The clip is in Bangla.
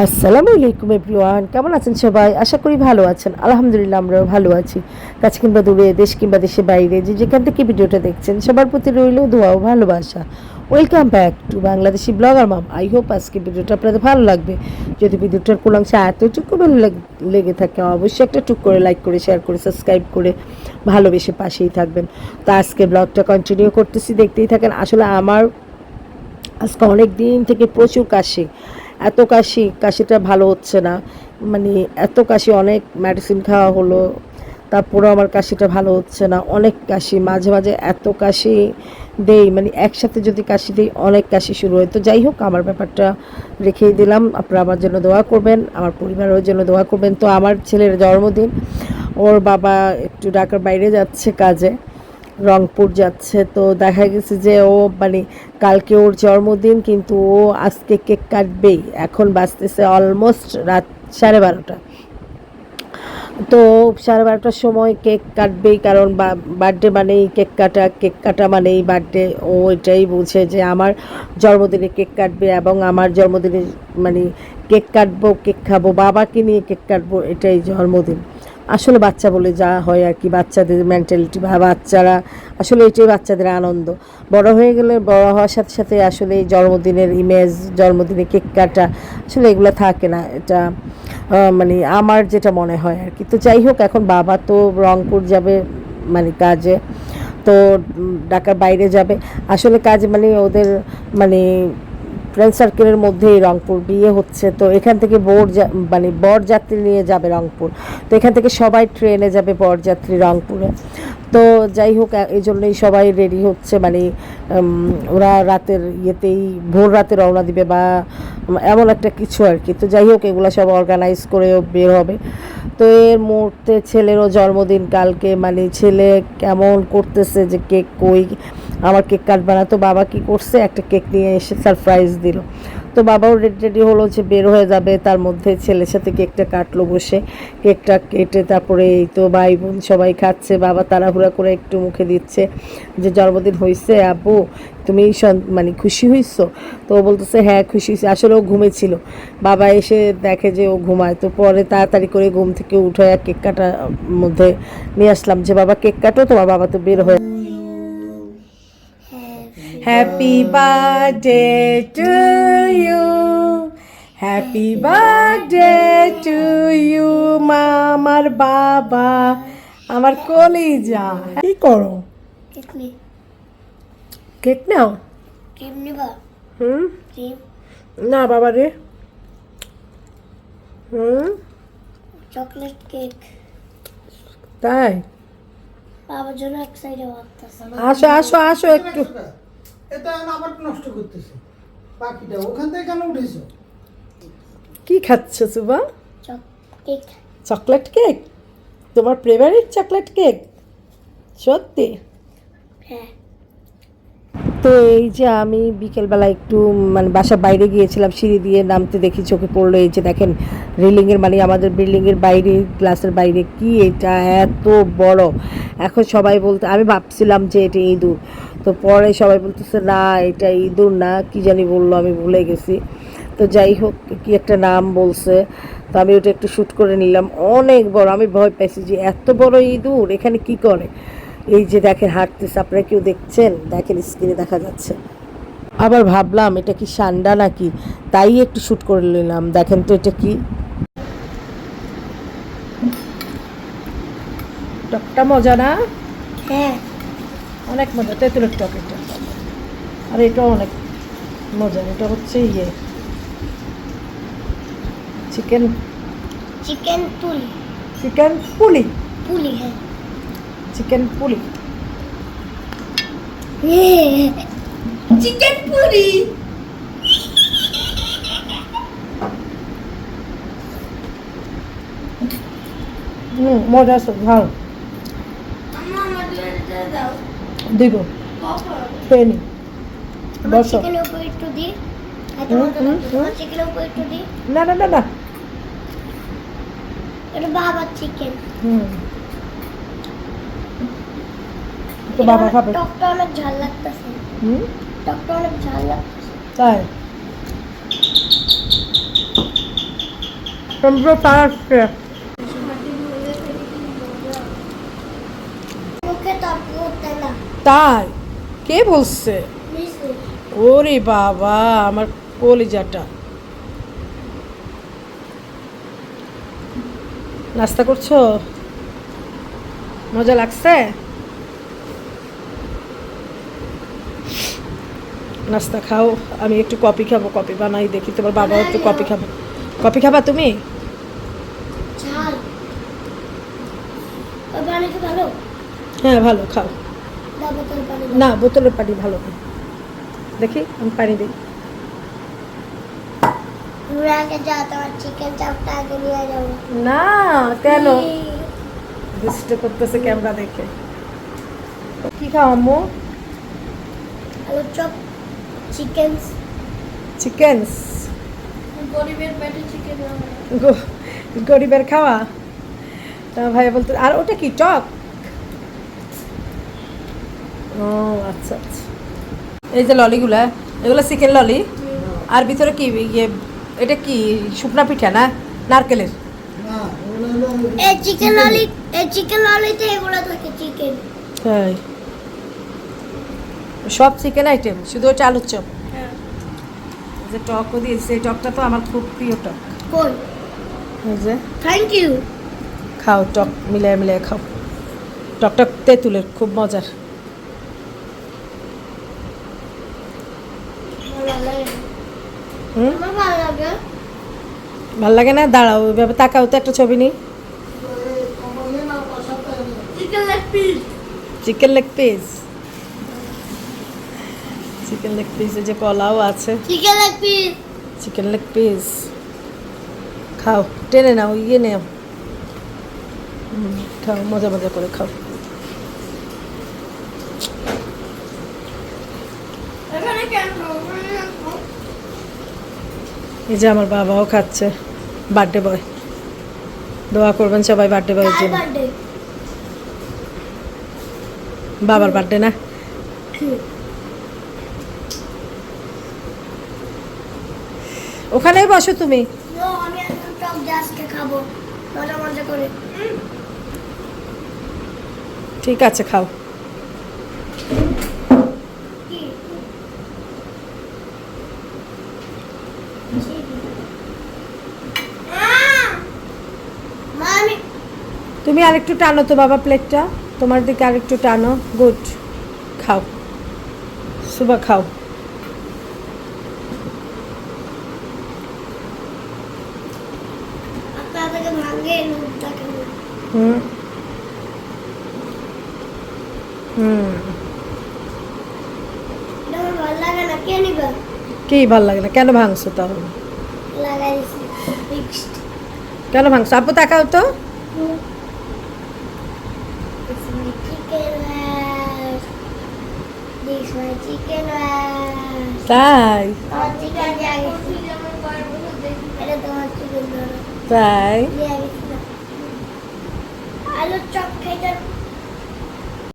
আসসালামু আলাইকুম এভরিওয়ান, কেমন আছেন সবাই? আশা করি ভালো আছেন। আলহামদুলিল্লাহ আমরাও ভালো আছি। কাছে কিংবা দূরে, দেশ কিংবা দেশের বাইরে যে যেখান থেকে ভিডিওটা দেখছেন সবার প্রতি রইল দোয়া ও ভালোবাসা। Welcome back to Bangladeshi blogger Mam. I hope আজকে ভিডিওটা আপনাদের ভালো লাগবে। যদি ভিডিওটার কোনো অংশে এতটুকু ভালো লেগে থাকে অবশ্যই একটা টুক করে লাইক করে শেয়ার করে সাবস্ক্রাইব করে ভালোবেসে পাশেই থাকবেন। তো আজকে ব্লগটা কন্টিনিউ করতেছি, দেখতেই থাকেন। আসলে আমার আজকে অনেক দিন থেকে প্রচুর কাশি, এত কাশিটা ভালো হচ্ছে না। মানে এত কাশি, অনেক মেডিসিন খাওয়া হলো, তারপরেও আমার কাশিটা ভালো হচ্ছে না। অনেক কাশি, মাঝে মাঝে এত কাশি দেই, মানে একসাথে যদি কাশি দিই অনেক কাশি শুরু হয়। তো যাই হোক, আমার ব্যাপারটা রেখেই দিলাম। আপনারা আমার জন্য দোয়া করবেন, আমার পরিবারের জন্য দোয়া করবেন। তো আমার ছেলের জন্মদিন, ওর বাবা একটু ঢাকার বাইরে যাচ্ছে কাজে, রংপুর যাচ্ছে। তো দেখা গেছে যে ও মানে কালকে ওর জন্মদিন, কিন্তু ও আজকে কেক কাটবেই। এখন বাজতেছে অলমোস্ট রাত 12:30। তো 12:30টার সময় কেক কাটবেই, কারণ বার্থডে মানেই কেক কাটা মানেই বার্থডে। ও এটাই বুঝে যে আমার জন্মদিনে কেক কাটবে, এবং আমার জন্মদিনে মানে কেক কাটবো, কেক খাবো, বাবাকে নিয়ে কেক কাটবো, এটাই জন্মদিন। আসলে বাচ্চা বলে যা হয় আর কি, বাচ্চাদের মেন্টালিটি বা বাচ্চারা আসলে এটাই বাচ্চাদের আনন্দ। বড় হয়ে গেলে, বড় হওয়ার সাথে সাথে আসলে এই জন্মদিনের ইমেজ, জন্মদিনে কেক কাটা আসলে এগুলো থাকে না। এটা মানে আমার যেটা মনে হয় আর কি। তো যাই হোক, এখন বাবা তো রংপুর যাবে মানে কাজে, তো ঢাকার বাইরে যাবে আসলে কাজে, মানে ওদের মানে ফ্রেন্ড সার্কেলের মধ্যেই রংপুর বিয়ে হচ্ছে। তো এখান থেকে মানে বরযাত্রী নিয়ে যাবে রংপুর। তো এখান থেকে সবাই ট্রেনে যাবে বরযাত্রী রংপুরে। তো যাই হোক, এই জন্যই সবাই রেডি হচ্ছে, মানে ওরা রাতের ইয়েতেই ভোর রাতে রওনা দিবে বা এমন একটা কিছু আর কি। তো যাই হোক, এগুলো সব অর্গানাইজ করেও বের হবে। তো এর মুহূর্তে ছেলেরও জন্মদিন কালকে, মানে ছেলে কেমন করতেছে যে কেক কই, আমার কেক কাটবে না। তো বাবা কি করছে, একটা কেক নিয়ে এসে সারপ্রাইজ দিল। তো বাবাও রেডি হলো যে বের হয়ে যাবে, তার মধ্যে ছেলের সাথে কেকটা কাটলো বসে। কেকটা কেটে তারপরে এই তো ভাই বোন সবাই খাচ্ছে, বাবা তাড়াহুড়া করে একটু মুখে দিচ্ছে যে জন্মদিন হয়েছে আব্বু, তুমি মানে খুশি হইছো? তো ও বলতেছে হ্যাঁ খুশি হয়েছে। আসলে ও ঘুমেছিল, বাবা এসে দেখে যে ও ঘুমায়। তো পরে তাড়াতাড়ি করে ঘুম থেকে উঠে কেক কাটার মধ্যে নিয়ে আসলাম যে বাবা কেক কাটো, তোমার বাবা তো বের হয়ে। Happy birthday to you, happy birthday to you মা, আমার বাবা, আমার কলিজা। কি করো? কেক নাও। ক্রিম নিবা? ক্রিম না বাবা রে। চকলেট কেক তাই? বাবার জন্য এক সাইডে ভাবতেছে। আসো আসো আসো একটু। এটা আবার নষ্ট করতেছে পাখিটা, ওখান থেকে কেন উঠেছো? কি খাচ্ছ সুবা? কেক। Chocolate cake? তোমার ফেভারিট চকলেট কেক? সত্যি? হ্যাঁ। তো এই যে আমি বিকেলবেলা একটু মানে বাসার বাইরে গিয়েছিলাম, সিঁড়ি দিয়ে নামতে দেখি চোখে পড়লো এই যে দেখেন রেলিংয়ের, মানে আমাদের বিল্ডিংয়ের বাইরে, গ্লাসের বাইরে কি এটা এত বড়। এখন সবাই বলতে, আমি ভাবছিলাম যে এটা ইঁদুর, তো পরে সবাই বলতেছে না এটা ইঁদুর না, কি জানি বললো, আমি ভুলে গেছি। তো যাই হোক, কি একটা নাম বলছে, তো আমি ওটা একটু শ্যুট করে নিলাম। অনেক বড়, আমি ভয় পাইছি যে এত বড় ইঁদুর এখানে কি করে। এই যে দেখেন হাঁটতেছে, আপনারা কেউ দেখছেন? দেখেন স্ক্রিনে দেখা যাচ্ছে। আবার ভাবলাম এটা কি সান্ডা নাকি, তাই একটু শ্যুট করে নিলাম। দেখেন তো এটা কি, টকটা মজা না? হ্যাঁ, অনেক মজা, তেঁতুলের টক এটা। আর এটাও অনেক মজা, এটা হচ্ছে ইয়ে চিকেন, চিকেন পুলি। চিকেন পুলি, পুলি, হ্যাঁ। চিকেন পুলি, চিকেন পুলি। মজা আছে, ভালো। আম্মা আমার দিয়ে দাও। দিব, খেয়ে নি, বসো। চিকেনের উপর একটু দি। চিকেনের উপর একটু দি। না না না না, এটা বাবার চিকেন। তো বাবা খাবে। টকটা অনেক ঝাল লাগতেছে। টকটা অনেক ঝাল লাগতেছে। তাই? সম্পূর্ণ তার আসছে। মুখে তর্ক করতে না তাই কে বলছে? বুঝলি? ওরে বাবা আমার কলিজাটা। নাস্তা করছো? মজা লাগছে? নাস্তা খাও, আমি একটু কফি খাবো, কফি বানাই দেখি। তোমার বাবাও একটু কফি খাবো। কফি খাবা তুমি? ঝাল ওই পানি কি ভালো? হ্যাঁ ভালো, খাও। দাও বোতল পানি না বোতলের পানি ভালো না। দেখি আমি পানি দিই। তুমি আগে যাও, তোমার চিকেন চাপটা আগে নিয়ে যাবো। না কেন? দুষ্ট করতেছে ক্যামেরা দেখে। কি খাও আম্মু? আলু চপ, চিকেন। চিকেনস? গরিবের পেটে চিকেন গরিবের খাওয়া? ভাইয়া বলতে, আর ওটা কি টক? ও আচ্ছা আচ্ছা। এই যে ললিগুলা, এগুলো চিকেন ললি। আর ভিতরে কি ইয়ে, এটা কি শুকনা পিঠা না নারকেলের? না ওগুলো হলো এই চিকেন ললিতে এগুলো থাকে চিকেন। তাই সব চিকেন আইটেম, শুধু ওটা আলুর চপ। হ্যাঁ। এই যে টকও দিয়েছে, এই টকটা তো আমার খুব প্রিয় টক। কই? এই যে থ্যাংক ইউ। খাও, টক মিলিয়ে মিলিয়ে খাও। টকটা তেঁতুলের, খুব মজার। ভালো লাগে। হুম, আমার ভালো লাগে। ভাল লাগে না? দাঁড়াও ওইভাবে তাকাও তো, একটা ছবি নিই। কমালে না পাশাতে chicken leg piece. Chicken leg piece, chicken leg piece. এই যে কলাও আছে। Chicken leg piece. Chicken leg piece খাও, টেনে নাও, ইয়ে নেও। খাও, মজা মজা করে খাও। এখানে কেন? এই যে আমার বাবাও খাচ্ছে, বার্থডে বয়। দোয়া করবেন সবাই বার্থডে বয়ের কার জন্য। বার্থডে? বাবার বার্থডে না? ওখানেই বসো তুমি। নো, আমি এখন টক জাস্ট খাবো মজা মজা করে। ঠিক আছে খাও। কি? মা আমি তুমি আরেকটু টানো তো বাবা প্লেটটা, তোমার দিকে আরেকটু টানো। গুড, খাও সুবা, খাও। আপনাদেরকে ভাঙে নুনটাকে। হুম হুম। এটা আমার ভালো লাগে না, কে নিবে? কি ভাল লাগে না? কেন ভাঙছো তাহলে? লাগাই দিছি ফিক্সড। কেন ভাঙছো? আপু তাকাও তো। It's my chicken rice. This my chicken rice. তাই? আমার চিকেন জাগে। এটা তোমার চিকেন ধরো। তাই? Yeah.